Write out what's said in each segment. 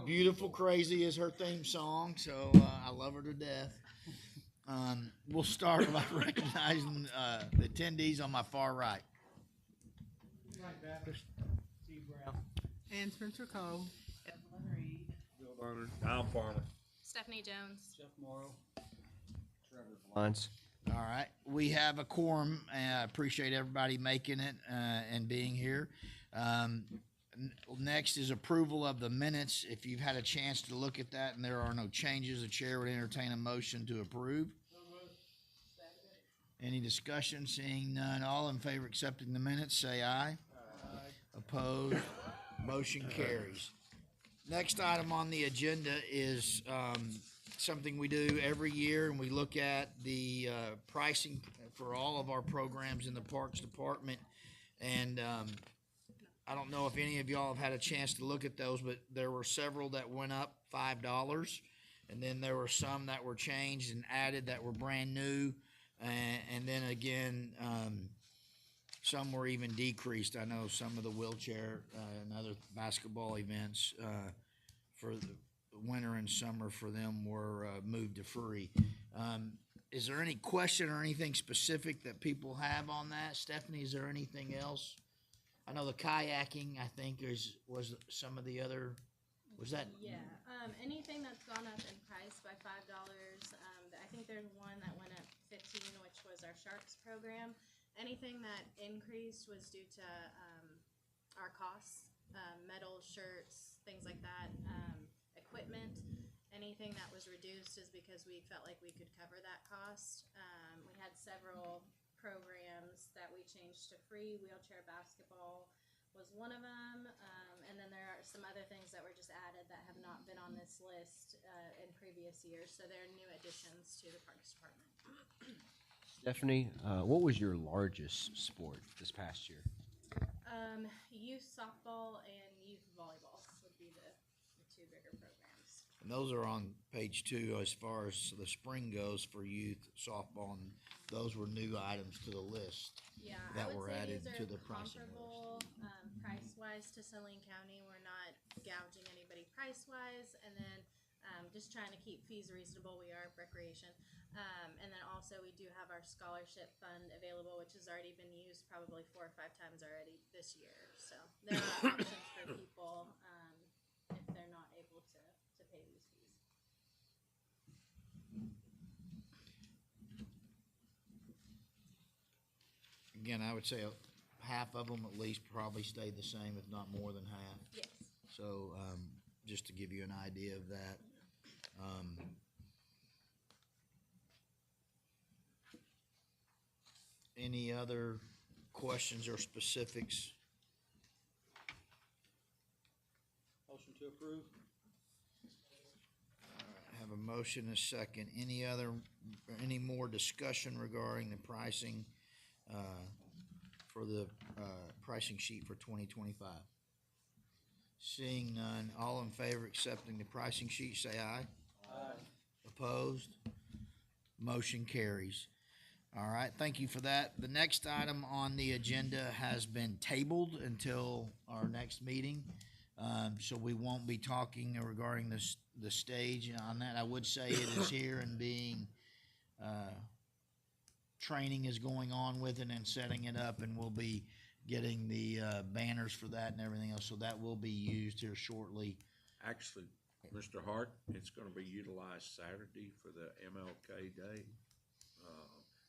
Beautiful Crazy is her theme song, so I love her to death. We'll start by recognizing the attendees on my far right. Steve Brown. And Spencer Cole. Evelyn Reed. Bill Bonner. Al Farmer. Stephanie Jones. Jeff Morrow. Trevor Lines. All right, we have a quorum, and I appreciate everybody making it and being here. Next is approval of the minutes. If you've had a chance to look at that and there are no changes, the chair would entertain a motion to approve. Any discussion? Seeing none, all in favor of accepting the minutes, say aye. Opposed? Motion carries. Next item on the agenda is something we do every year, and we look at the pricing for all of our programs in the Parks Department. And I don't know if any of y'all have had a chance to look at those, but there were several that went up $5, and then there were some that were changed and added that were brand new, and then again, some were even decreased. I know some of the wheelchair and other basketball events for the winter and summer for them were moved to free. Is there any question or anything specific that people have on that? Stephanie, is there anything else? I know the kayaking, I think, was some of the other, was that? Yeah, anything that's gone up in price by $5. I think there's one that went up 15, which was our Sharks program. Anything that increased was due to our costs, metal, shirts, things like that, equipment. Anything that was reduced is because we felt like we could cover that cost. We had several programs that we changed to free. Wheelchair basketball was one of them, and then there are some other things that were just added that have not been on this list in previous years, so they're new additions to the Parks Department. Stephanie, what was your largest sport this past year? Youth softball and youth volleyball would be the two bigger programs. And those are on page 2 as far as the spring goes for youth softball, and those were new items to the list. Yeah, that I would were say added these to are the pricing list. comparable price-wise to Saline County. We're not gouging anybody price-wise, and then just trying to keep fees reasonable. We are recreation, and then also we do have our scholarship fund available, which has already been used probably 4 or 5 times already this year. So there are options for people if they're not able to pay these fees. Again, I would say half of them at least probably stayed the same, if not more than half. Yes. So just to give you an idea of that. Any other questions or specifics? Motion to approve. Have a motion and a second. Any more discussion regarding the pricing for the pricing sheet for 2025? Seeing none, all in favor of accepting the pricing sheet, say aye. Aye. Opposed? Motion carries. All right, thank you for that. The next item on the agenda has been tabled until our next meeting. So we won't be talking regarding the stage on that. I would say it is here and being, training is going on with it and setting it up, and we'll be getting the banners for that and everything else. So that will be used here shortly. Actually, Mr. Hart, it's gonna be utilized Saturday for the MLK Day,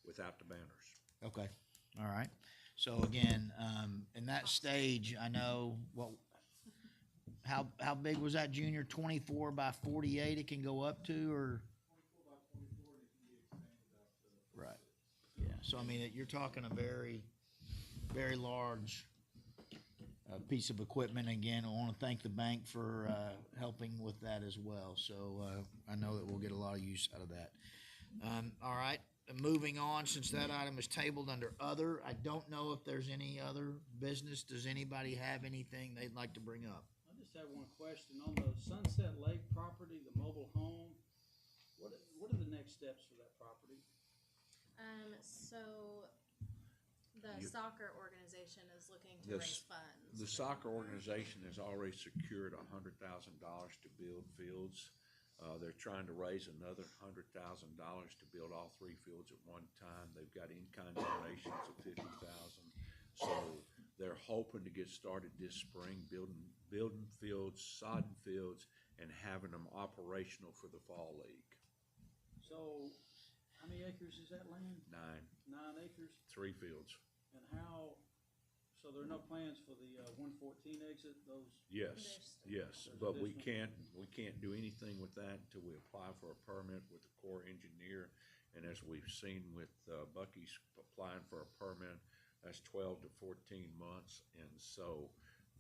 without the banners. Okay, all right. So again, in that stage, I know how big was that, Junior? 24 by 48 it can go up to, or? 24 by 24, it can be expanded up to. Right. Yeah, so I mean, you're talking a very, very large piece of equipment. Again, I want to thank the bank for helping with that as well. So I know that we'll get a lot of use out of that. All right, moving on, since that item is tabled under other, I don't know if there's any other business. Does anybody have anything they'd like to bring up? I just have one question on the Sunset Lake property, the mobile home. What are the next steps for that property? So The You- soccer organization is looking to This- raise funds. The soccer organization has already secured $100,000 to build fields. They're trying to raise another $100,000 to build all three fields at one time. They've got in-kind donations of $50,000. So they're hoping to get started this spring, building fields, sodding fields, and having them operational for the fall league. So, how many acres is that land? 9, 9 acres? 3 fields. And how, so there are no plans for the, 114 exit, those? Yes, yes, There's but we additional- can't do anything with that until we apply for a permit with the Corps engineer. And as we've seen with Bucky's applying for a permit, that's 12 to 14 months. And so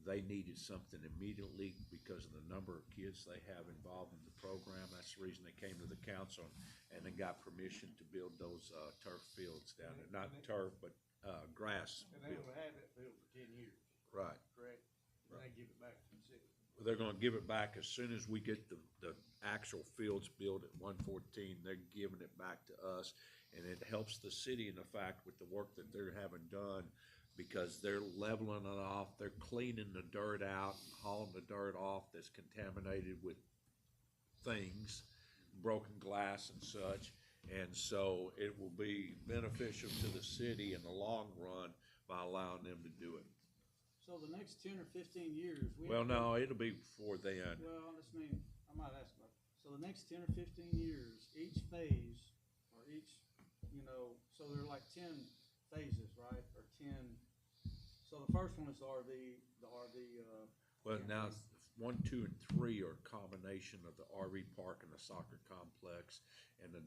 they needed something immediately because of the number of kids they have involved in the program. That's the reason they came to the council and they got permission to build those turf fields down there. Not turf, but grass And they field. will have that field for 10 years, Right. correct? And they give it back to the city. They're gonna give it back as soon as we get the actual fields built at 114, they're giving it back to us. And it helps the city in the fact with the work that they're having done, because they're leveling it off, they're cleaning the dirt out, hauling the dirt off that's contaminated with things, broken glass and such. And so it will be beneficial to the city in the long run by allowing them to do it. So the next 10 or 15 years, we. Well, no, it'll be before then. Well, I mean, I might ask about, so the next 10 or 15 years, each phase, or each, so there are like 10 phases, right? Or 10, so the first one is the RV, Well, now, 1, 2, and 3 are a combination of the RV park and the soccer complex and the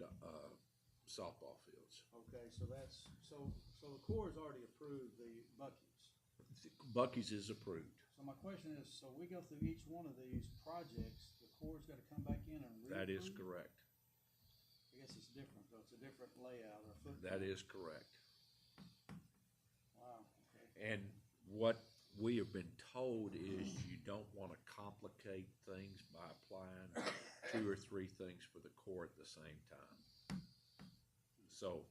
softball fields. okay, so that's, so the Corps has already approved the Bucky's. Bucky's is approved. So my question is, so we go through each one of these projects, the Corps has gotta come back in and That is reapprove? correct. I guess it's different, though, it's a different layout or footprint. That is correct. Wow, okay. And what we have been told is you don't want to complicate things by applying 2 or 3 things for the Corps at the same time. So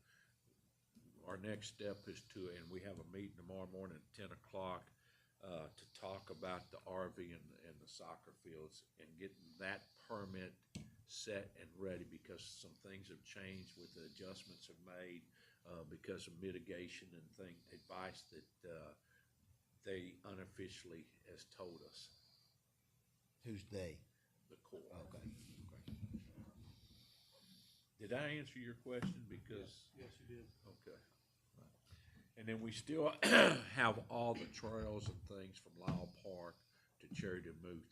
our next step is to, and we have a meeting tomorrow morning at 10 o'clock to talk about the RV and the soccer fields and getting that permit set and ready, because some things have changed with the adjustments have made because of mitigation and advice that they unofficially has told us, Who's they? the Corps. Okay. Did I answer your question? Because, Yes, you did. okay. And then we still have all the trails and things from Lyle Park to Cherry to Muth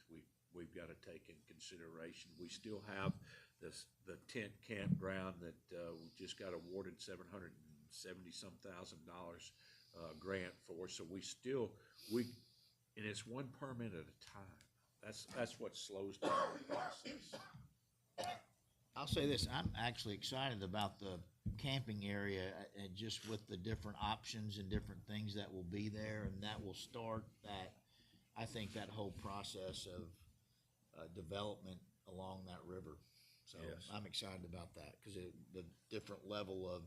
we've got to take in consideration. We still have the tent campground that we just got awarded $770-some thousand grant for. So and it's one permit at a time. That's what slows down the process. I'll say this, I'm actually excited about the camping area and just with the different options and different things that will be there, and that will start I think that whole process of development along that river. So Yes. I'm excited about that because the different level of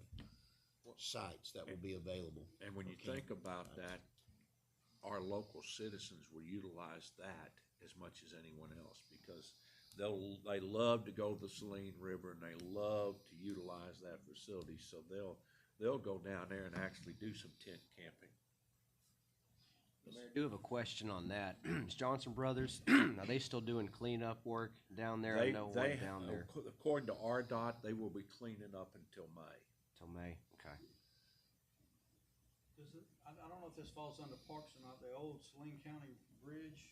sites that will be available. And when you think about that, our local citizens will utilize that as much as anyone else, because they love to go to the Saline River and they love to utilize that facility, so they'll go down there and actually do some tent camping. I do have a question on that. Is Johnson Brothers, are they still doing cleanup work down there? I know one down there According to RDOT, they will be cleaning up until May. till May. Okay. I don't know if this falls under parks or not, the old Saline County Bridge,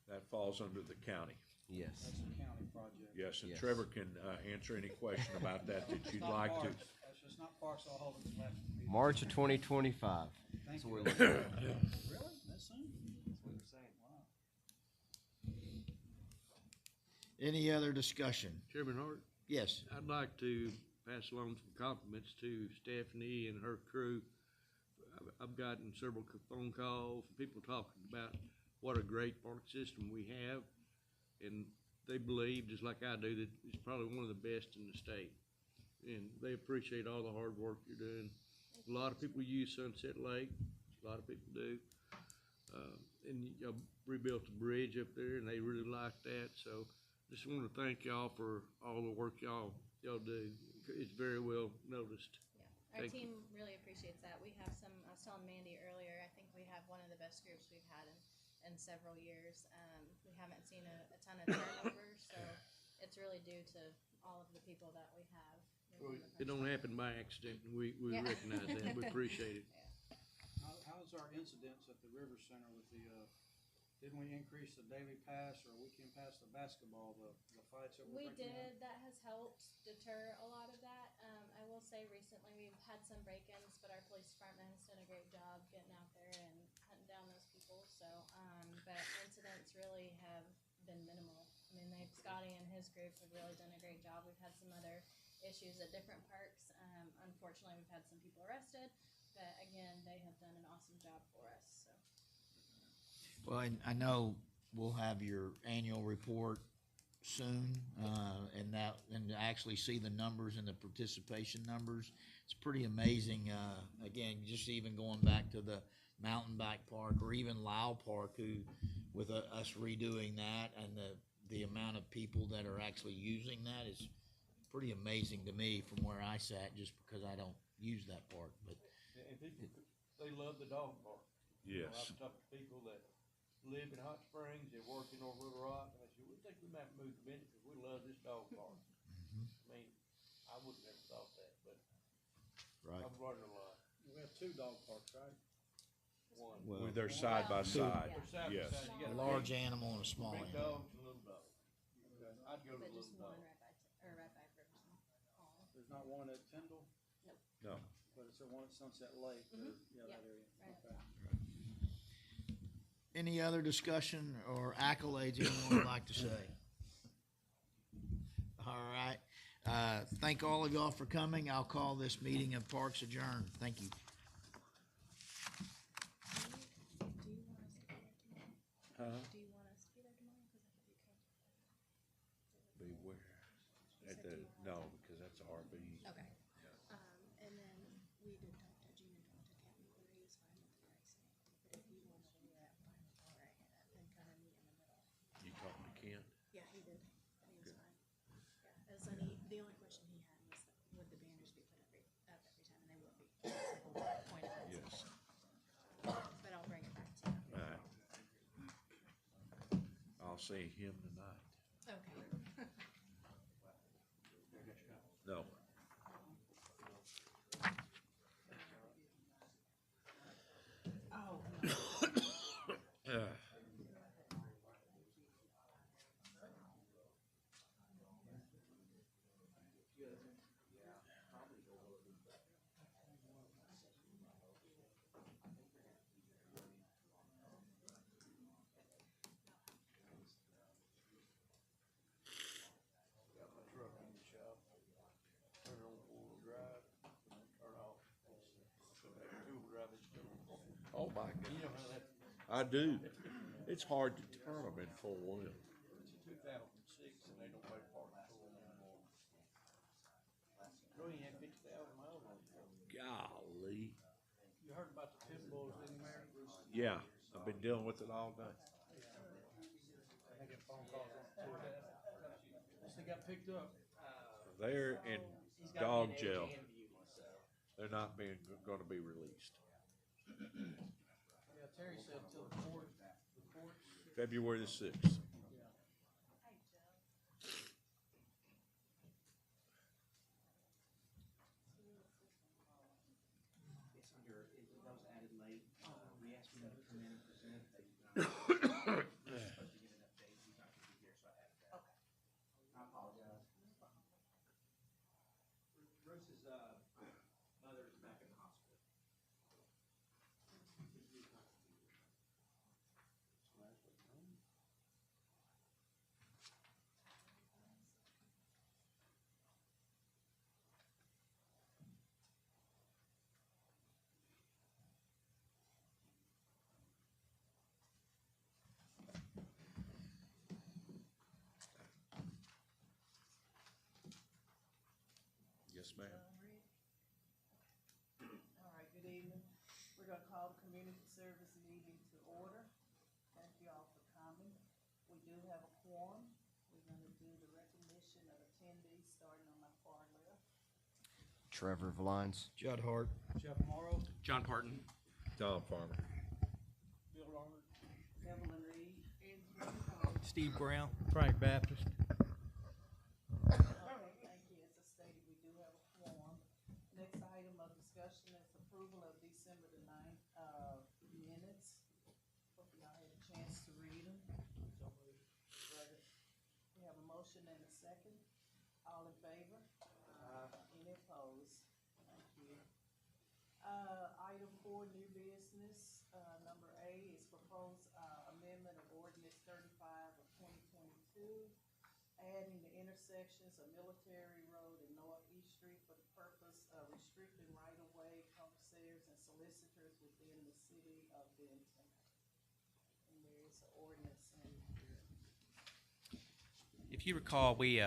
That falls under the county. Yes. that's a county project. Yes, and Yes. Trevor can answer any question about that It's you'd not like to. parks. It's not parks, I'll hold it till after the meeting. March of 2025. Thank So you. we're looking at. Really? That soon? That's what they're saying. Wow. Any other discussion? Chairman Hart, Yes. I'd like to pass along some compliments to Stephanie and her crew. I've gotten several phone calls, people talking about what a great park system we have. And they believe, just like I do, that it's probably one of the best in the state. And they appreciate all the hard work you're doing A lot of people use Sunset Lake, a lot of people do. And y'all rebuilt the bridge up there, and they really like that, so just wanna thank y'all for all the work y'all do. It's very well noticed. Yeah, our Thank you. team really appreciates that. We have some, I was telling Mandy earlier, I think we have one of the best groups we've had in several years. We haven't seen a ton of turnover, so it's really due to all of the people that we have. It don't happen by accident, and we Yeah. recognize that, we appreciate it. How's our incidents at the River Center with the, didn't we increase the daily pass or weekend pass to basketball, the fights that we're We breaking out? did, that has helped deter a lot of that. I will say recently we've had some break-ins, but our police department has done a great job getting out there and hunting down those people, so, but incidents really have been minimal. I mean, Scotty and his group have really done a great job. We've had some other issues at different parks. Unfortunately, we've had some people arrested, but again, they have done an awesome job for us, so. Well, and I know we'll have your annual report soon, and to actually see the numbers and the participation numbers, it's pretty amazing. Again, just even going back to the mountain bike park or even Lyle Park, who, with us redoing that and the amount of people that are actually using that is pretty amazing to me from where I sat, just because I don't use that park, but. And people, they love the dog park. Yes. I've talked to people that live in Hot Springs, they work in Old Little Rock, and they say, we think we might move to Benton because we love this dog park. I mean, I would've never thought that, but Right. I've learned a lot. We have two dog parks, right? One. Well, They're side by side, They're side by yes. side. You a got large animal and a small big animal. dogs and little dogs. I'd go to But the just little one dog. right by Riverson Hall. There's not one at Tyndall, No, but it's the one at Sunset Lake, or, yeah, Yep, that area. right Okay. Any other discussion or accolades anyone would like to say? All right. Thank all of y'all for coming. I'll call this meeting of Parks adjourned. Thank you. Do you want us to be there tomorrow? huh? Do you want us to be there tomorrow? Cause I could be covered. Be where? At the, no, because that's RV. Okay. And then we did talk to Gene and talked to Captain Corey, he was fine with the pricing. But if you wanted to do that, fine with all right, then kind of meet in the middle. You talking to Kent? Yeah, he did. He was fine. Yeah, as the only question he had was, would the banners be put up every time? And they would be. That's the whole point of it. Yes. But I'll bring it back to you. All right. I'll see him tonight. Okay. No. Got my truck in the shop, turn it on four-wheel drive, turn off, put back two-wheel drive, it's still on. Oh, my You know God. how that, I do. It's hard to turn them in full wheel. it's a 2006 and they don't make parts for them anymore. You only had 50,000 miles on it. Golly. You heard about the pit bulls in there? Yeah, I've been dealing with it all day. I get phone calls on it. They got picked up. They're in dog jail. They're not gonna be released. Yeah, Terry said till the court, February the 6th. It's under, that was added late. We asked them to come in and present, they did not. We were supposed to get an update, he's not gonna be here, so I added that. Okay. I apologize. Bruce's, mother is back in the hospital. Yes, ma'am. All right, gonna call the community service meeting to order. Thank you all for coming. We do have a quorum. We're gonna do the recognition of attendees, starting on my far left. Trevor Valines. Judd Hart. Jeff Morrow, John Parton. Tom Farmer. Bill Robert, Evelyn Reed. Anthony Cole. Steve Brown. Frank Baptist. Okay, thank you. As I stated, we do have a quorum. Next item of discussion is approval of December the 9th, minutes. Hope y'all had a chance to read them. We have a motion and a second. All in favor? Any opposed? Thank you. Item 4, new business, number A is proposed, amendment of ordinance 35 of 2022, adding the intersections of Military Road and Northeast Street for the purpose of restricting right-of-way commissaires and solicitors within the city of Benton. And there is an ordinance in here. If you recall, we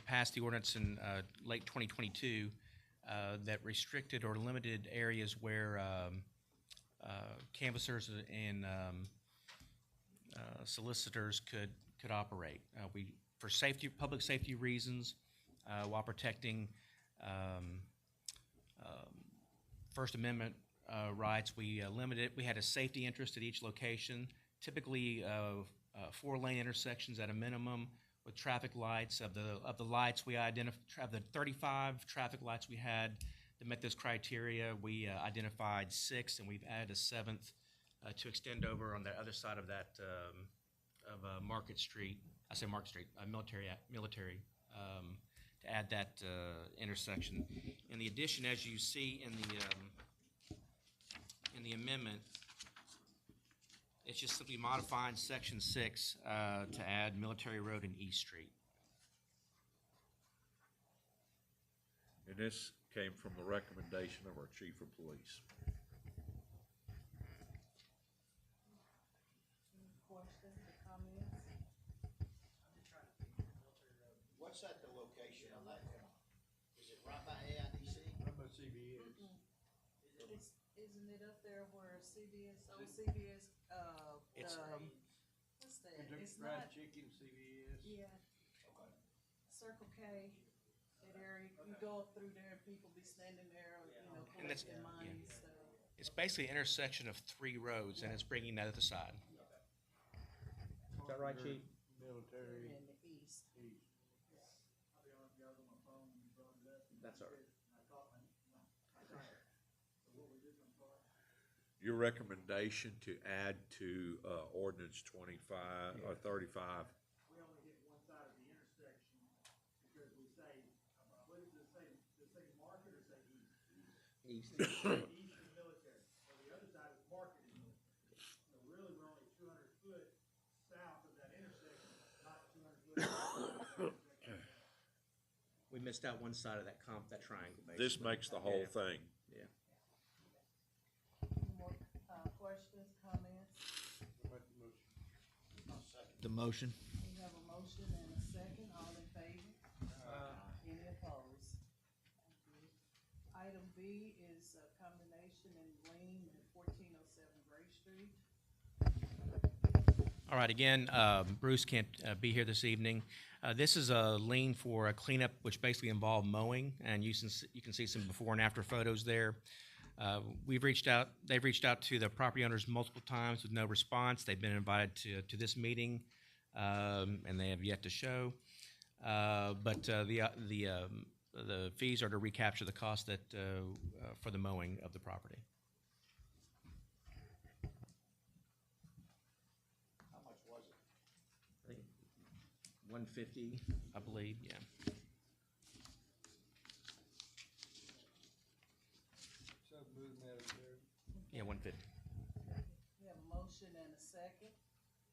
passed the ordinance in late 2022 that restricted or limited areas where canvassers and solicitors could operate. For public safety reasons, while protecting First Amendment rights, we limited. We had a safety interest at each location, typically 4-lane intersections at a minimum, with traffic lights. Of the lights we identified, the 35 traffic lights we had that met this criteria, we identified 6, and we've added a 7th to extend over on the other side of that of Market Street. I say Market Street, Military, to add that intersection. In the addition, as you see in the amendment, it's just simply modifying Section 6 to add Military Road and East Street. And this came from the recommendation of our chief of police. Any questions or comments? What's that, the location on that corner? Is it right by AIDC? Isn't it up there where CVS, old CVS, It's- what's that? It's not, Chicken, CVS. yeah. Circle K, that area, you go up through there and people be standing there, And that's- collecting money, so. It's basically an intersection of 3 roads, and it's bringing that other side. Is that right, Chief? Military. In the east. That's all right. Your recommendation to add to ordinance 25 or 35. We only hit one side of the intersection because we say, what does it say? Does it say market or say east? East. East is military. So the other side is market is military. So really, we're only 200 foot south of that intersection, not 200 foot. We missed out one side of that triangle, basically. This makes the whole thing. Yeah. Any more, questions, comments? The motion. We have a motion and a second, all in favor? Any opposed? Thank you. Item B is a combination and lien at 1407 Gray Street. All right, again, Bruce can't be here this evening. This is a lien for a cleanup, which basically involved mowing, and you can see some before and after photos there. They've reached out to the property owners multiple times with no response. They've been invited to this meeting, and they have yet to show. But the fees are to recapture the cost that for the mowing of the property. How much was it? I think 150, I believe, yeah. So move, Madam Chair. Yeah, 150. We have a motion and a second.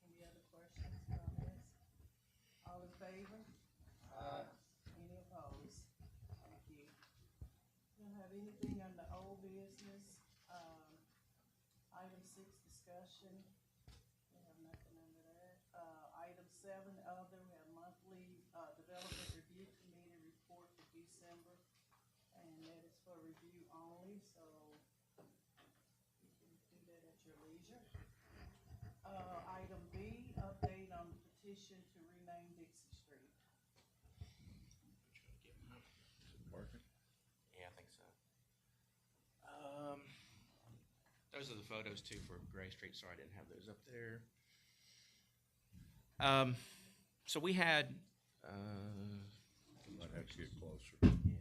Any other questions, comments? All in favor? Any opposed? Thank you. Don't have anything on the old business. Item 6, discussion. We have nothing under that. Item 7, other, we have monthly, development review committee report for December. And that is for review only, so petition to rename Dixie Street. Working? Yeah, I think so. Those are the photos too for Gray Street. Sorry, I didn't have those up there. So we had, Might have to get closer. yeah.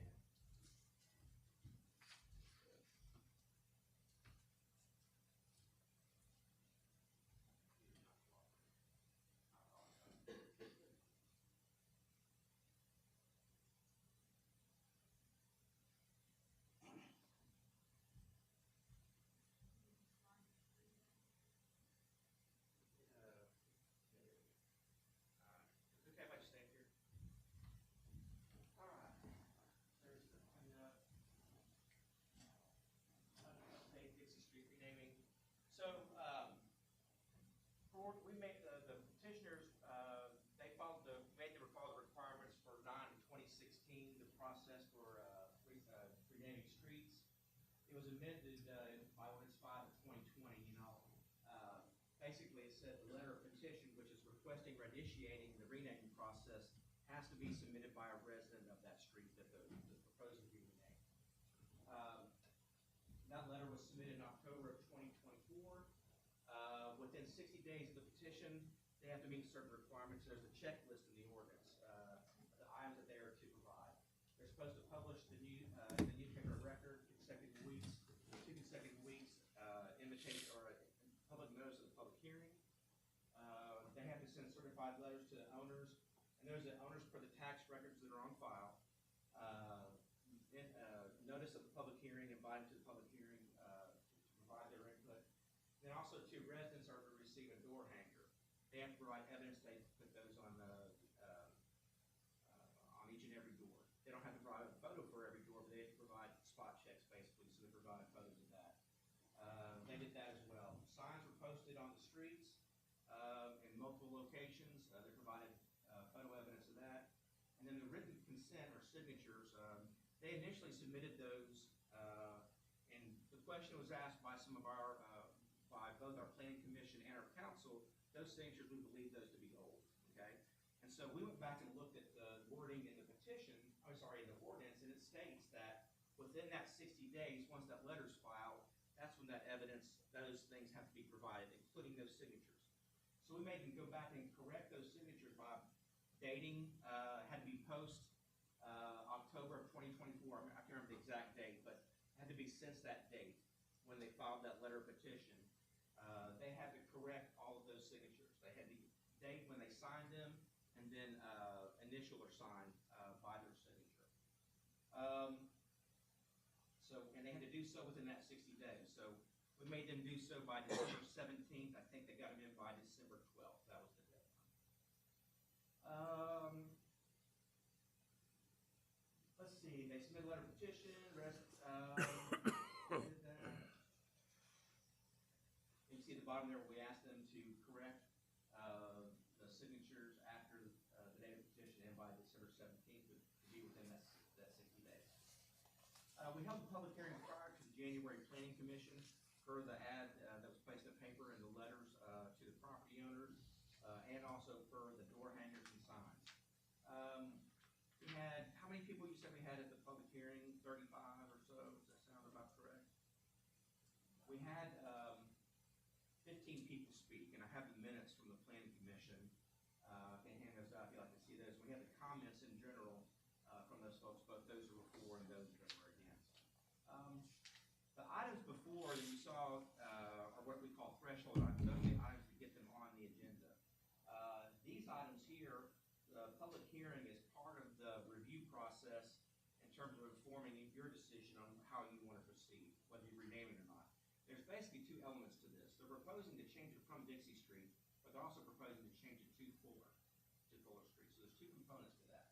Okay, if I just stand here. All right, there's the cleanup. Update Dixie Street renaming. So, we made, the petitioners, they followed made them follow the requirements for 9/2016, the process for, renaming streets. It was amended, by ordinance 5/2020, basically it said the letter of petition, which is requesting or initiating the renaming process, has to be submitted by a resident of that street that the proposal be renamed. That letter was submitted in October of 2024. Within 60 days of the petition, they have to meet certain requirements. There's a checklist in the ordinance, the items that they are to provide. They're supposed to publish the newspaper record consecutive weeks, 2 consecutive weeks, invitation or a public notice of the public hearing. They have to send certified letters to the owners, and those are the owners for the tax records that are on file. Notice of the public hearing, invited to the public hearing to provide their input. Then also, two residents are to receive a door hanger. They have to provide evidence they put those on each and every door. They don't have to provide a photo for every door, but they have to provide spot checks basically, so they provide photos of that. They did that as well. Signs were posted on the streets in multiple locations. They provided photo evidence of that. And then the written consent or signatures, they initially submitted those, and the question was asked by some of our, by both our planning commission and our council, those signatures, we believe those to be old, okay? And so we went back and looked at the wording in the petition, in the ordinance, and it states that within that 60 days, once that letter's filed, that's when that evidence, those things have to be provided, including those signatures. So we made them go back and correct those signatures by dating, had to be post October of 2024. I can't remember the exact date, but it had to be since that date when they filed that letter of petition. They had to correct all of those signatures. They had the date when they signed them, and then initial or sign by their signature. And they had to do so within that 60 days. So we made them do so by December 17th. I think they got them in by December 12th. That was the deadline. Let's see. They submitted a letter of petition. Did that. You see at the bottom there where we asked them to correct the signatures after the date of petition and by December 17th to be within that 60 days. We held the public hearing prior to the January Planning Commission per the ad that was placed in the paper and the letters to the property owners, and also for the door hangers and signs. We had, how many people you said we had at the public hearing? 35 or so, does that sound about correct? We had 15 people speak, and I have the minutes from the Planning Commission. I can hand those out if you'd like to see those. We have the comments in general from those folks, both those who were for and those that were against. The items before that you saw are what we call threshold items. Those are the items to get them on the agenda. These items here, the public hearing is part of the review process in terms of informing your decision on how you want to proceed, whether you rename it or not. There's basically two elements to this. They're proposing to change it from Dixie Street, but they're also proposing to change it to Fuller Street. So there's two components to that.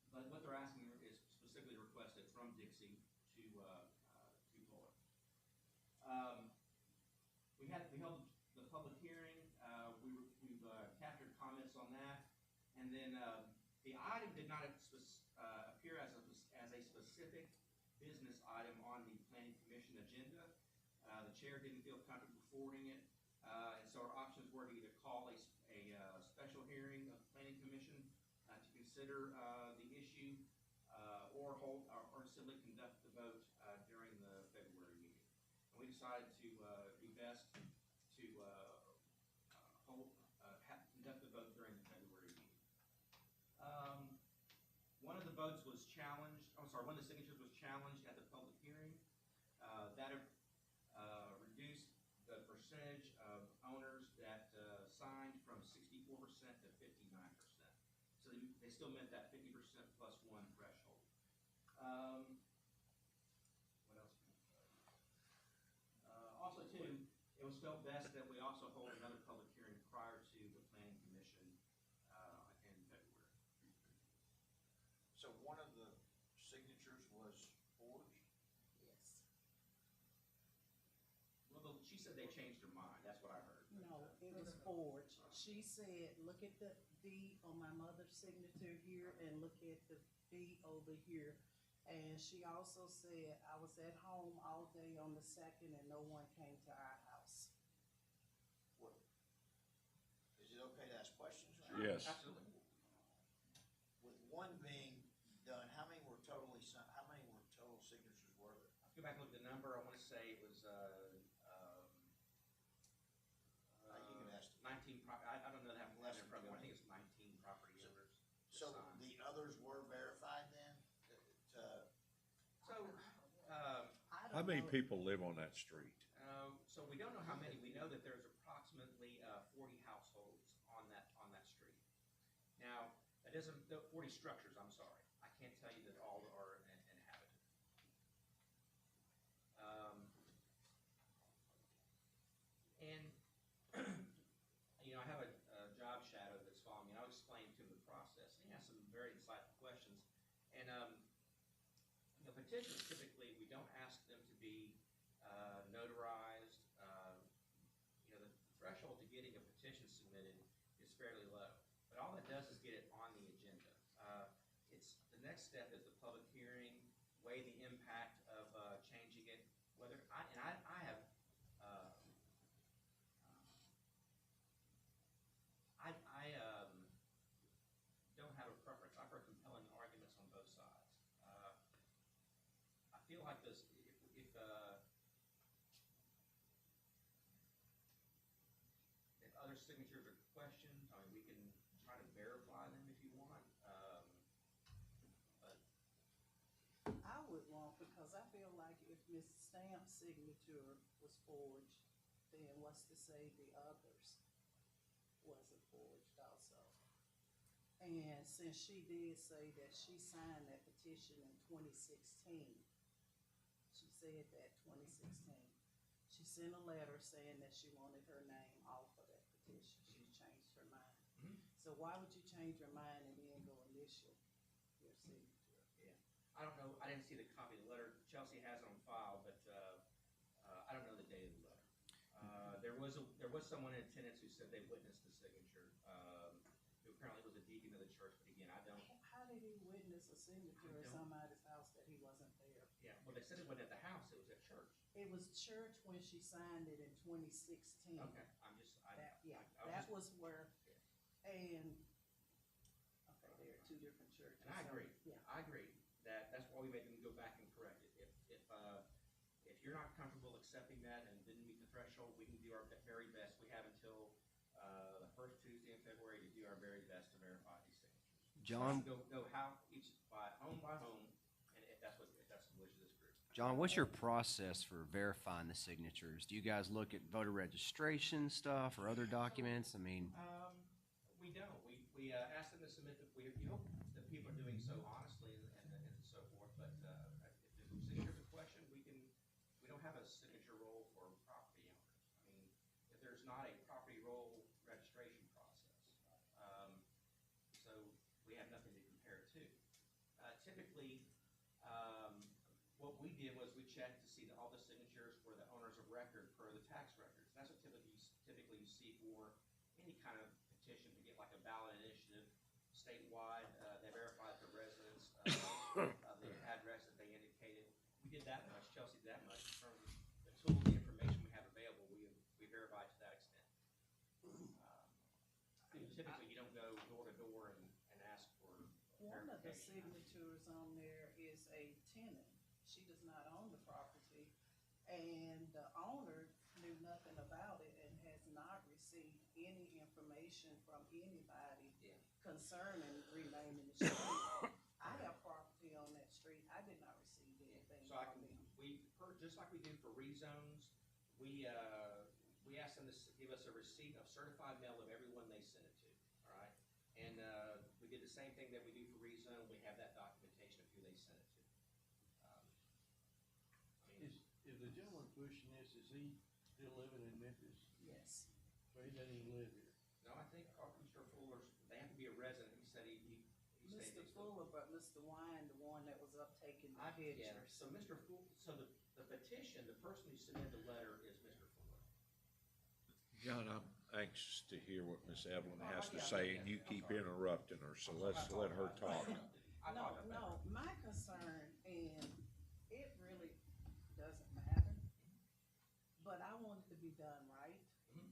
But what they're asking is specifically requested from Dixie to Fuller. We held the public hearing. We've captured comments on that, and then the item did not appear as a specific business item on the Planning Commission agenda. The chair didn't feel comfortable forwarding it, and so our options were to either call a consider, the issue, or simply conduct the vote, during the February meeting. And we decided to, do best to, conduct the vote during the February meeting. One of the votes was challenged, one of the signatures was challenged at the public hearing. That reduced the percentage of owners that signed from 64% to 59%. So they still met that 50% plus one threshold. What else can I tell you? Also, too, it was felt best that we also hold another public hearing prior to the planning commission in February. So one of the signatures was forged? Yes. Well, she said they changed their mind. That's what I heard. No, it was forged. She said, look at the D on my mother's signature here and look at the D over here. And she also said, I was at home all day on the 2nd and no one came to our house. What? Is it okay to ask questions? Yes. Absolutely. With one being done, how many total signatures were there? I'll go back and look at the number. I want to say it was, You can ask. 19, I don't know that, Less in than front of me. I 20. think it's 19 property owners. So signed. the others were verified then? So, I How don't many know. people live on that street? so we don't know how many. We know that there's approximately 40 households on that street. Now, that doesn't, 40 structures, I'm sorry. I can't tell you that all are inhabited. And, you know, I have a job shadow that's following me. I'll explain to him the process. And he has some very insightful questions. And the petitions, typically, we don't ask them to be notarized. You know, the threshold to getting a petition submitted is fairly low. But all that does is get it on the agenda. The next step is the public hearing, weigh the impact of changing it. I have don't have a preference. I've heard compelling arguments on both sides. I feel like this, if other signatures are questioned, I mean, we can try to verify them if you want. But I would want, because I feel like if Ms. Stamp's signature was forged, then what's to say the others wasn't forged also? And since she did say that she signed that petition in 2016, she said that 2016, she sent a letter saying that she wanted her name off of that petition. She changed her mind. Mhm. So why would you change your mind and then go initial your signature? yeah, I don't know. I didn't see the copy of the letter. Chelsea has it on file, but I don't know the date of the letter. There was someone in attendance who said they witnessed the signature. Who apparently was a deacon of the church, but again, I don't. How did he witness a signature I at don't- somebody's house that he wasn't there? Yeah, well, they said it wasn't at the house. It was at church. It was church when she signed it in 2016. Okay, That was where, and, okay, there are two different churches. And I so, agree. Yeah. I agree that's why we made them go back and correct it. If you're not comfortable accepting that and didn't meet the threshold, we can do our very best. We have until the first Tuesday in February to do our very best to verify these signatures. John, Go by home, and if that's the wish of this group. John, what's your process for verifying the signatures? Do you guys look at voter registration stuff or other documents? I mean, We don't. We ask them to submit. We hope that people are doing so honestly and so forth. But if there's a signature question, we don't have a signature roll for property owners. I mean, if there's not a property roll registration process, so we have nothing to compare it to. Typically, what we did was we checked to see that all the signatures were the owners of record per the tax records. That's what typically you see for any kind of petition to get like a ballot initiative statewide. They verified the residents of the address that they indicated. We did that much. Chelsea did that much. In terms of the tools, the information we have available, we verified to that extent. Typically, you don't go door to door and ask for One of the signatures on there is a tenant. She does not own the property, and the owner knew nothing about it and has not received any information from anybody Yeah. concerning renaming the street. I have property on that street. I did not receive anything So I from can, them. just like we do for rezones, we ask them to give us a receipt of certified mail of everyone they sent it to, all right? And, we did the same thing that we do for rezone, we have that documentation of who they sent it to. I mean, Is the gentleman pushing this, is he still living in Memphis? Yes. So he doesn't even live here? no, I think Mr. Fuller's, they have to be a resident, he said he Mr. stated. Fuller, but Mr. Wine, the one that was up taking the Yeah, pictures. so Mr. Fuller, so the petition, the person who submitted the letter is Mr. Fuller. John, I'm anxious to hear what Miss Evelyn Oh, has to yeah, say, yeah, and you I'm keep sorry. interrupting her, so let's let her talk. I No, apologize. no, my concern, and it really doesn't matter, but I want it to be done right Mhm.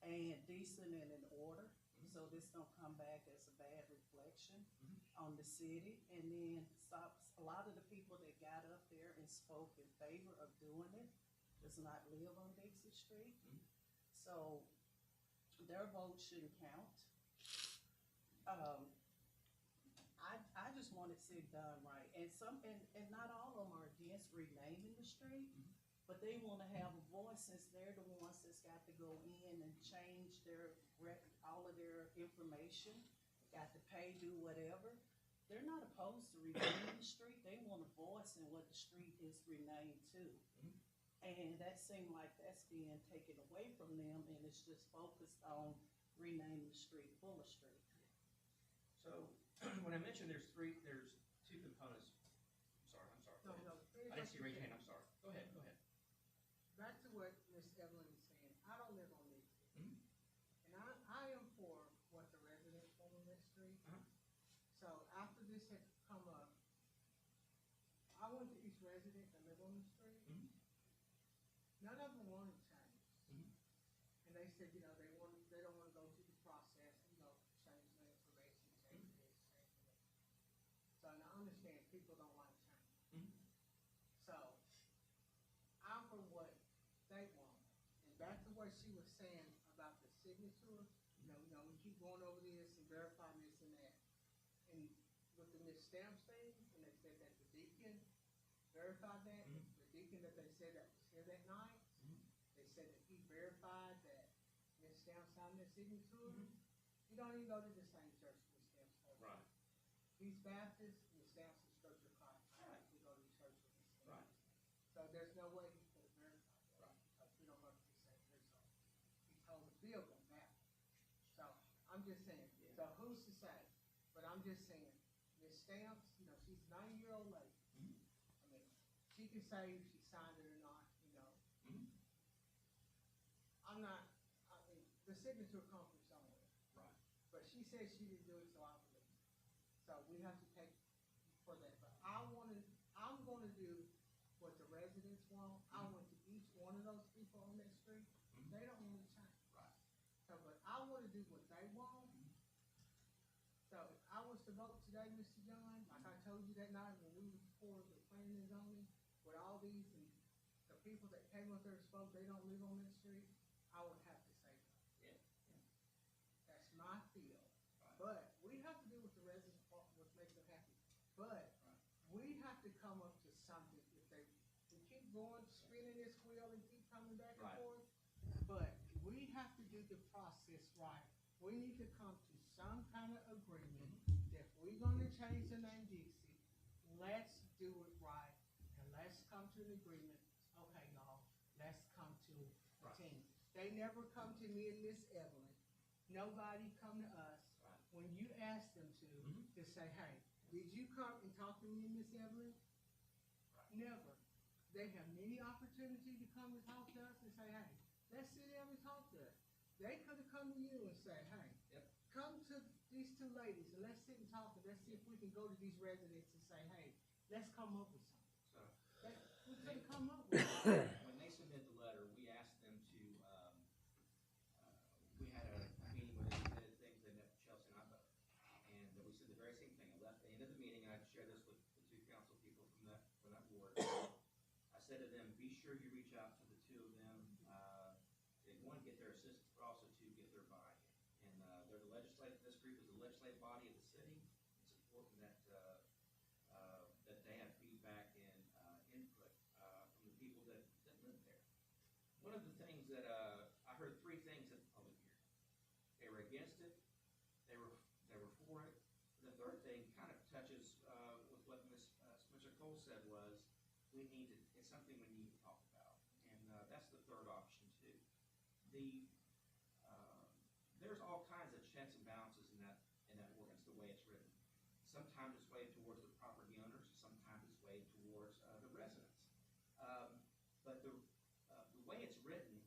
and decent and in order, so this don't come back as a bad reflection Mhm. on the city, and then stops, a lot of the people that got up there and spoke in favor of doing it does not live on Dixie Street. Mhm. So their vote shouldn't count. I just want it said done right, and not all of them are against renaming the street, but they wanna have a voice since they're the ones that's got to go in and change all of their information, got to pay, do whatever. They're not opposed to renaming the street, they want a voice in what the street is renamed to. And that seemed like that's being taken away from them, and it's just focused on renaming the street Fuller Street. So, when I mentioned there's two components, I'm sorry. No, go ahead. no. finish I didn't what see you you're raise your hand, saying. I'm sorry. Go ahead, go ahead. Back to what Ms. Evelyn is saying, I don't live on this street. Mhm. And I am for what the residents want on that street. Uh-huh. So after this had come up, I went to each resident that live on the street. Mhm. None of them wanted change. Mhm. And they said, they don't wanna go through the process, change the information, change this, change that. So and I understand people don't like change. Mhm. So, I'm for what they want. And back to what she was saying about the signature, we keep going over this and verifying this and that. And with the Ms. Stamps thing, and they said that the deacon verified that, Mhm. the deacon that they said that was here that night, Mhm. they said that he verified that Ms. Stamps signed their signature. Mhm. He don't even go to the same church Ms. Stamps goes to. Right. He's Baptist, Ms. Stamps is Church of Christ. Right. We go to the church with Ms. Stamps. Right. So there's no way he could have verified that. Right. Because we don't go to the same church. So he told the bill go back. So I'm just saying, Yeah. so who's to say? But I'm just saying, Ms. Stamps, she's a 90-year-old lady. Mhm. I mean, she can say if she signed it or not, Mhm. the signature comes from somewhere. Right. But she said she didn't do it, so I believe her. So we have to take for that. But I'm gonna do what the residents want. I went to each one of those people on that street. Mhm. They don't want to change. Right. So, but I wanna do what they want. So if I was to vote today, Mr. John, like I told you that night when we was before the planning and zoning, with all these and the people that came up there and spoke, they don't live on that street, I would have to say no. Yeah. That's my feel. Right. But we have to do what the residents want, what makes them happy. But Right. we have to come up to something. If we keep going, spinning this wheel and keep coming back and Right. forth. But we have to do the process right. We need to come to some kind of agreement that if we're gonna change the name Dixie, let's do it right. And let's come to an agreement. Okay, y'all, let's come to a Right. team. They never come to me and Miss Evelyn. Nobody come to us Right. when you ask them Mhm. to say, hey, did you come and talk to me and Miss Evelyn? Right. Never. They have many opportunities to come and talk to us and say, hey, let's sit down and talk to us. They could have come to you and say, hey, Yep. come to these two ladies and let's sit and talk and let's see if we can go to these residents and say, hey, let's come up with something. So, We could have come up with it. when they submit the letter, we asked them to, we had a meeting where they submitted things, they met with Chelsea and I both. And we said the very same thing. I left at the end of the meeting, and I shared this with the two council people from that ward. I said to them, be sure you reach out to the two of them, and one, get their assistance, but also two, get their buy-in. And, they're the legislative, this group is the legislative body of the city. It's important that, that they have feedback and, input, from the people that live there. One of the things that, I heard three things at the public hearing. They were against it, they were for it. The third thing kind of touches, with what Mr. Cole said was, it's something we need to talk about. And, that's the third option too. There's all kinds of checks and balances in that ordinance, the way it's written. Sometimes it's weighted towards the property owners, sometimes it's weighted towards, the residents. But the way it's written,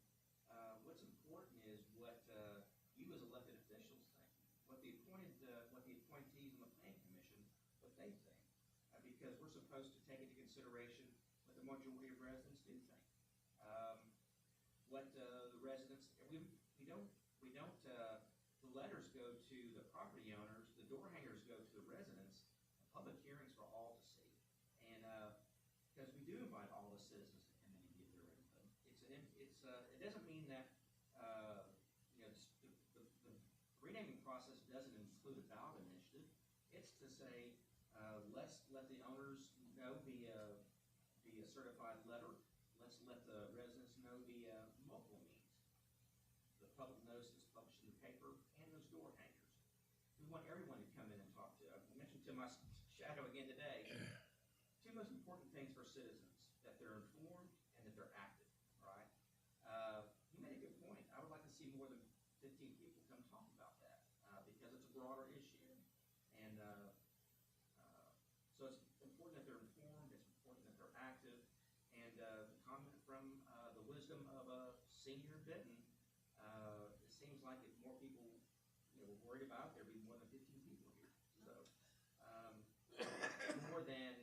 what's important is what, you as elected officials think, what the appointees on the planning commission, what they think. Because we're supposed to take into consideration what the majority of residents do think. What, the residents, the letters go to the property owners, the door hangers go to the residents, public hearings for all to see. And, because we do invite all the citizens to come in and give their input. It doesn't mean that, the renaming process doesn't include a ballot initiative. It's to say, let's let the owners know via certified letter. Let's let the residents know via multiple means. The public notice is published in the paper and those door hangers. We want everyone to come in and talk to. I mentioned to my shadow again today, two most important things for citizens, that they're informed and that they're active, right? You made a good point. I would like to see more than 15 people come talk about that, because it's a broader issue. And, so it's important that they're informed, it's important that they're active. And, the comment from, the wisdom of a senior Benton, it seems like if more people, were worried about it, there'd be more than 15 people here. So, more than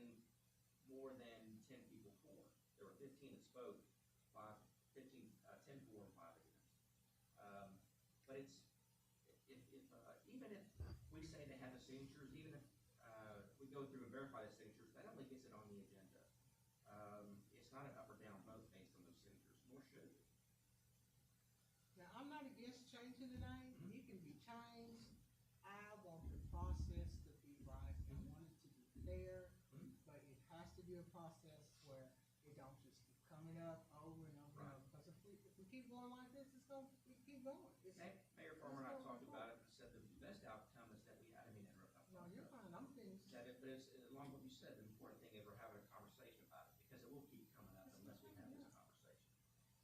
10 people for. There were 15 that spoke, 10 for and 5 against. But it's, even if we say they have the signatures, even if, we go through and verify the signatures, that only gets it on the agenda. It's not an up or down vote based on those signatures, nor should it. Now, I'm not against changing the name, it can be changed. I want the process to be right, I want it to be fair, but it has to be a process where it don't just keep coming up over and over and over. Because if we keep going like this, it's gonna keep going. Mayor Farmer and I talked about it, and said the best outcome is that I didn't mean to interrupt. No, you're fine, I'm finished. But it's, along with what you said, the important thing is we're having a conversation about it, because it will keep coming up unless we have this conversation.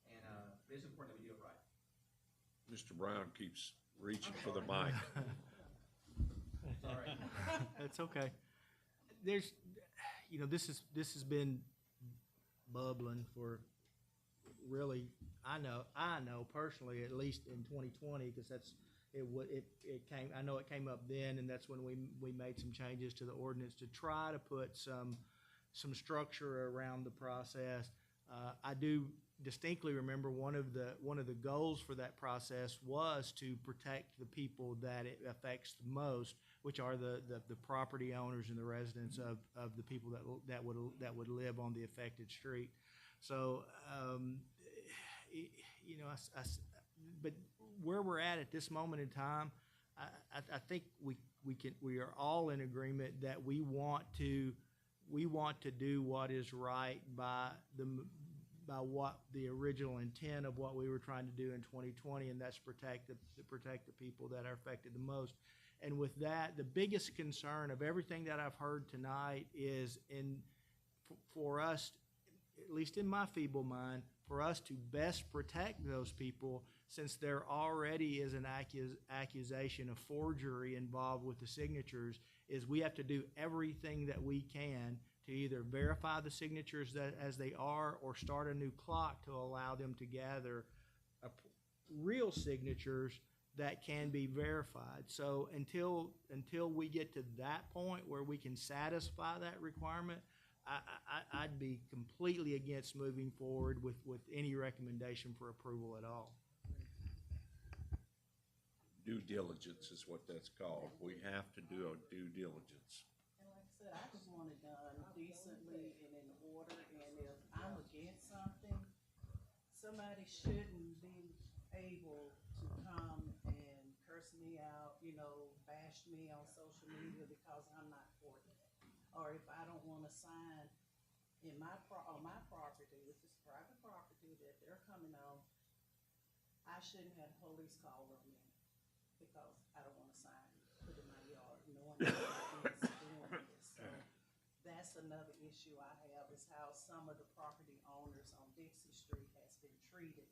And, it is important that we do it right. Mr. Brown keeps reaching for the mic. Sorry. That's okay. There's, this has been bubbling for really, I know personally, at least in 2020, because it came up then, and that's when we made some changes to the ordinance to try to put some structure around the process. I do distinctly remember one of the goals for that process was to protect the people that it affects the most, which are the property owners and the residents of the people that would live on the affected street. So, but where we're at this moment in time, I think we are all in agreement that we want to do what is right by what the original intent of what we were trying to do in 2020, and that's protect the people that are affected the most. And with that, the biggest concern of everything that I've heard tonight is for us, at least in my feeble mind, for us to best protect those people, since there already is an accusation of forgery involved with the signatures, is we have to do everything that we can to either verify the signatures as they are, or start a new clock to allow them to gather real signatures that can be verified. So until we get to that point where we can satisfy that requirement, I'd be completely against moving forward with any recommendation for approval at all. Due diligence is what that's called. We have to do a due diligence. And like I said, I just want it done decently and in order, and if I'm against something, somebody shouldn't be able to come and curse me out, you know, bash me on social media because I'm not for that. Or if I don't wanna sign in on my property, which is private property that they're coming on, I shouldn't have police call on me because I don't wanna sign, put in my yard, knowing that is doing this. So that's another issue I have, is how some of the property owners on Dixie Street has been treated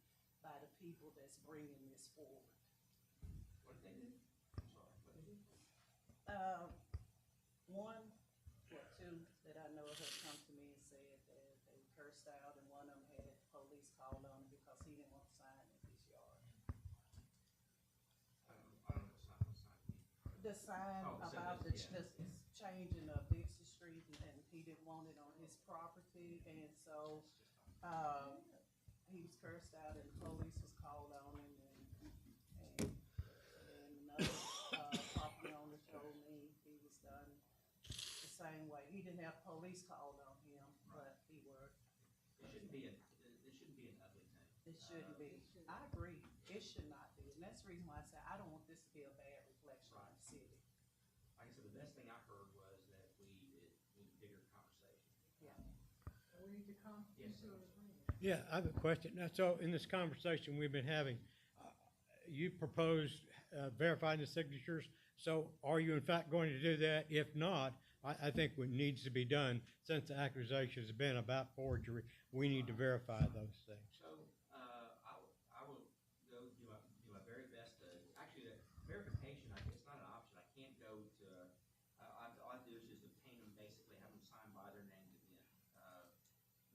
by the people that's bringing this forward. What did they do? I'm sorry, what did they do? One or two that I know have come to me and said that they cursed out, and one of them had police called on him because he didn't want to sign in his yard. I don't know what sign means. The sign Oh, so about this- the changing of Dixie Street, and he didn't want it on his property, and so, he was cursed out and the police was called on him, and another, property owner told me he was done the same way. He didn't have police called on him, but he worked. It shouldn't be an ugly thing. It shouldn't be. I agree. It should not be. And that's the reason why I say I don't want this to be a bad reflection on the city. Like I said, the best thing I heard was that we need bigger conversation. Yeah. We need to come Yes, into sir. an agreement. Yeah, I have a question. Now, so in this conversation we've been having, you proposed verifying the signatures. So are you in fact going to do that? If not, I think what needs to be done, since the accusation has been about forgery, we need to verify those things. So, I will go do my very best to, actually, the verification, it's not an option. I can't go to, all I do is just obtain them, basically have them signed by their names again.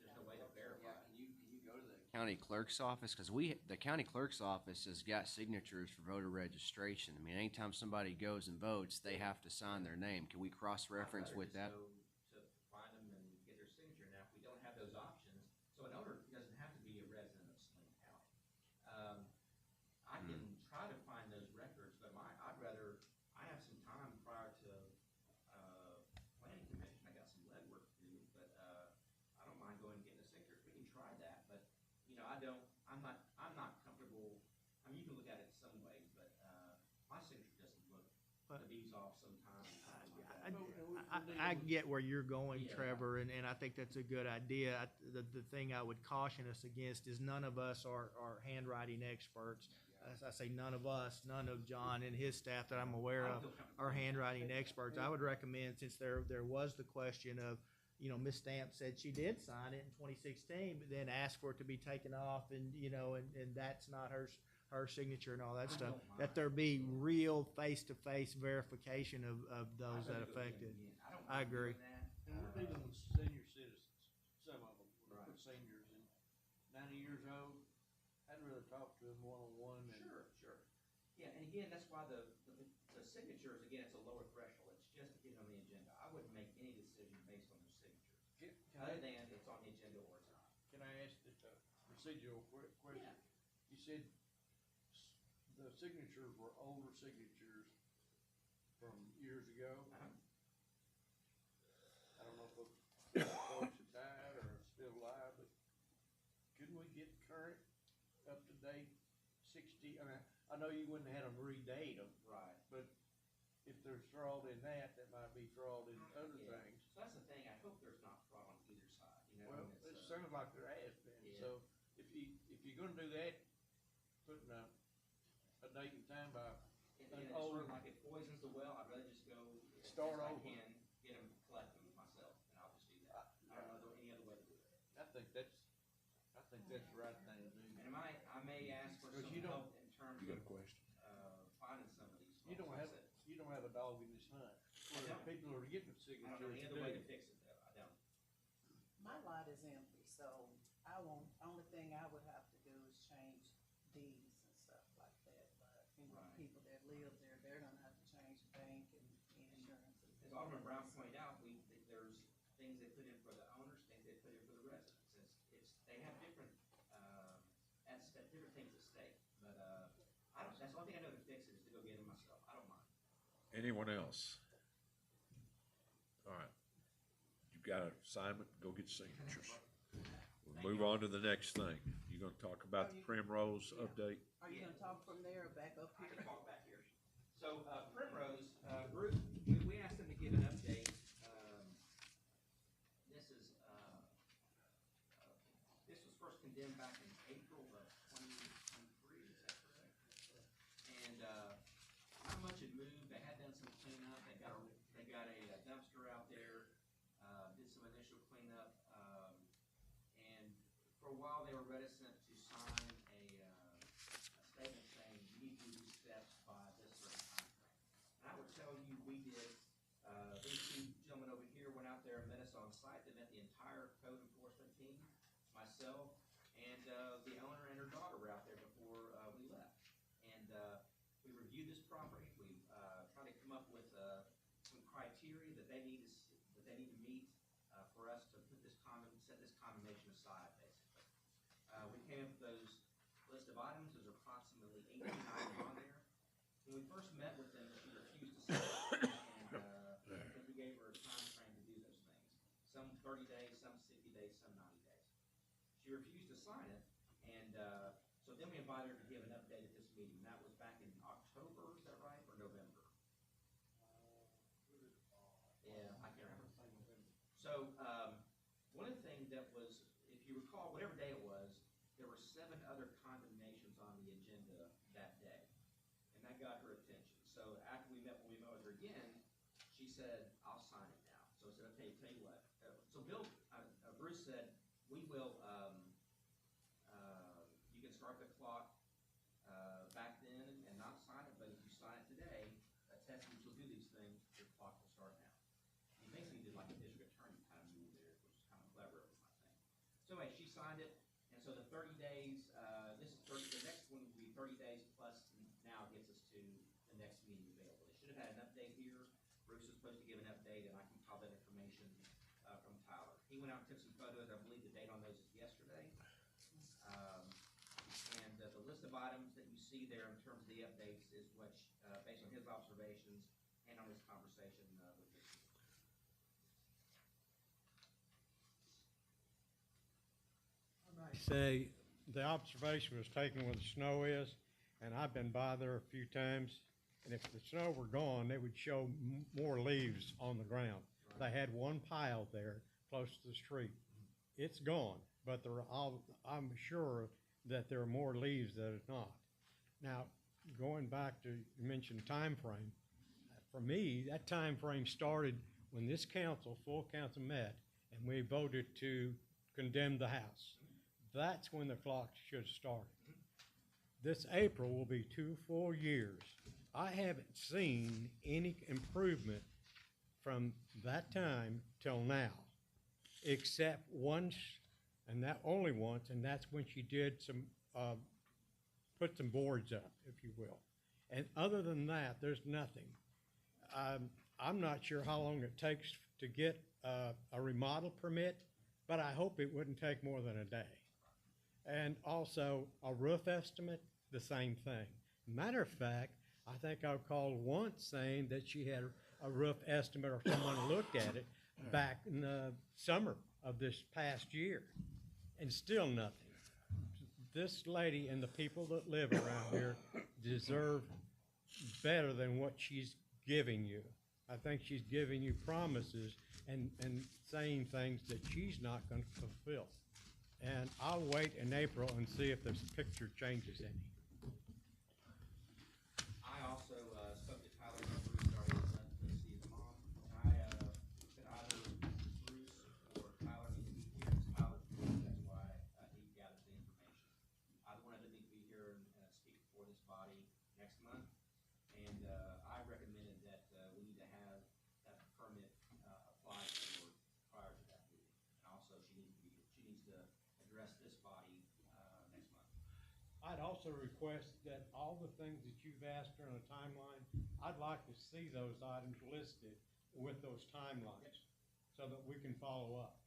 There's no way to verify. Yeah, can you go to the county clerk's office? Because the county clerk's office has got signatures for voter registration. I mean, anytime somebody goes and votes, they have to sign their name. Can we cross-reference I'd rather with that? just go to find them and get their signature. Now, if we don't have those options, so an owner doesn't have to be a resident of Saline County. I can try to find those records, but I'd rather, I have some time prior to, planning commission. I got some legwork to do, but, I don't mind going and getting the signatures. We can try that, but, you know, I'm not comfortable. I mean, you can look at it some ways, but, my signature doesn't look, the B's off sometimes. and stuff like that. I get where you're going, Yeah. Trevor, and I think that's a good idea. The thing I would caution us against is none of us are handwriting experts. As I say, none of us, none of John and his staff that I'm aware of are handwriting experts. I would recommend, since there was the question of, you know, Ms. Stamp said she did sign it in 2016, but then asked for it to be taken off, and, you know, and that's not her signature and all that I stuff. don't That mind. there be real face-to-face verification of those I'd that rather go affected. again. I don't I mind agree. doing that. And we're dealing with senior citizens, some of them, Right. with seniors, and 90 years old, I'd rather talk to them one-on-one than. Sure. Yeah, and again, that's why the signatures, again, it's a lower threshold. It's just to get on the agenda. I wouldn't make any decision based on those signatures, other than it's on the agenda or it's not. Can I ask this procedural question? Yeah. You said the signatures were older signatures from years ago. Uh-huh. I don't know if the folks are died or still alive, but couldn't we get current, up-to-date 60, I mean, I know you wouldn't have had them redate them, Right. but if there's fraud in that might be fraud in other Yeah. things. So that's the thing. I hope there's not fraud on either side, you know? Well, and it it's, sounds like there has been, Yeah. so if you're gonna do that, putting a date and time by and an it's sort older, of like it poisons the well. I'd rather just go as Start best I over. can, get them, collect them myself, and I'll just do that. I don't know any other way to do it. I think that's the right thing to do. And I may ask for Because some you don't- help in terms You got a of, question? finding some of these. You don't folks. Like I have, said, you don't have a dog in this hunt. Where don't. people are getting I don't know signatures any to other way to do. fix it, though. I don't. My lot is empty, so only thing I would have to do is change deeds and stuff like that. But, you know, Right. people that live there, they're gonna have to change bank and insurance. As Alderman Brown pointed out, there's things they put in for the owners, things they put in for the residents. They have different, different things at stake. But, that's the only thing I know to fix it is to go get Anyone else? All right. You've got an assignment, go get signatures. We'll move on to the next thing. You gonna talk about the Primrose update? Are you gonna talk from there or back up I here? can talk back here. So, Primrose, Bruce, we asked them to give an update. This was first condemned back in April of 2023, is that correct? And, not much had moved. They had done some cleanup. They got a dumpster out there, did some initial cleanup. And for a while, they were reticent to sign a statement saying you need to do these steps by this certain timeframe. And I would tell you, we did. These two gentlemen over here went out there and met us on site. They met the entire code enforcement team, myself, and the owner and her daughter were out there before we left. And we reviewed this property. We tried to come up with some criteria that they need to meet for us to put set this condemnation aside, basically. We came up with those list of items. There's approximately 18 items on there. When we first met with them, she refused to sign it, and because we gave her a time frame to do those things. Some 30 days, some 60 days, some 90 days. She refused to sign it, and so then we invited her to give an update at this meeting. That was back in October, is that right, or November? Yeah, I can't remember. So, one of the things that was, if you recall, whatever day it was, there were 7 other condemnations on the agenda that day. And that got her attention. So after when we met with her again, she said, I'll sign it now. So I said, okay, tell you what. So Bruce said, we will, you can start the clock back then and not sign it, but if you sign it today, attest that you'll do these things, your clock will start now. He basically did like a district attorney kind of move there, which is kind of clever, I think. So anyway, she signed it, and so the 30 days, the next one will be 30 days plus now gets us to the next meeting available. They should have had an update here. Bruce was supposed to give an update, and I compiled that information from Tyler. He went out and took some photos. I believe the date on those is yesterday. And the list of items that you see there in terms of the updates is what, based on his observations and on his conversation with this. I might say the observation was taken where the snow is, and I've been by there a few times. And if the snow were gone, they would show more leaves on the ground. They had one pile there close to the street. It's gone, but I'm sure that there are more leaves that are not. Now, going back to, you mentioned time frame. For me, that time frame started when this council, full council met, and we voted to condemn the house. That's when the clock should start. This April will be 2 full years. I haven't seen any improvement from that time till now, except once, and that only once, and that's when she did some, put some boards up, if you will. And other than that, there's nothing. I'm not sure how long it takes to get a remodel permit, but I hope it wouldn't take more than a day. And also, a roof estimate, the same thing. Matter of fact, I think I called once saying that she had a roof estimate or someone looked at it back in the summer of this past year, and still nothing. This lady and the people that live around here deserve better than what she's giving you. I think she's giving you promises and saying things that she's not going to fulfill. And I'll wait in April and see if this picture changes any. I also spoke to Tyler and Bruce already to see his mom. And I said either Bruce or Tyler need to be here. It's Tyler's group, that's why he gathered the information. Either one of them need to be here and speak before this body next month. And I recommended that we need to have that permit applied for prior to that meeting. And also she needs to address this body next month. I'd also request that all the things that you've asked her on a timeline, I'd like to see those items listed with those timelines so that we can follow up.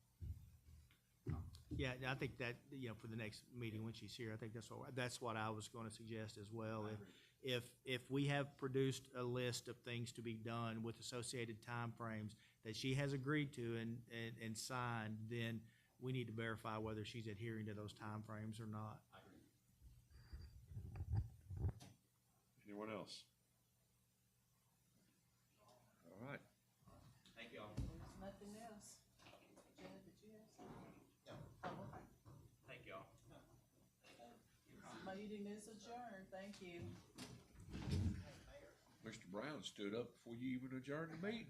Yeah, I think that, for the next meeting when she's here, I think that's what I was going to suggest as well. if we have produced a list of things to be done with associated timeframes that she has agreed to and signed, then we need to verify whether she's adhering to those timeframes or not. Anyone else? All right. Thank you all. There's nothing else. Janet, did you have something? No. Oh, okay. Thank you all. Meeting is adjourned. Thank you. Mr. Brown stood up before you even adjourned the meeting.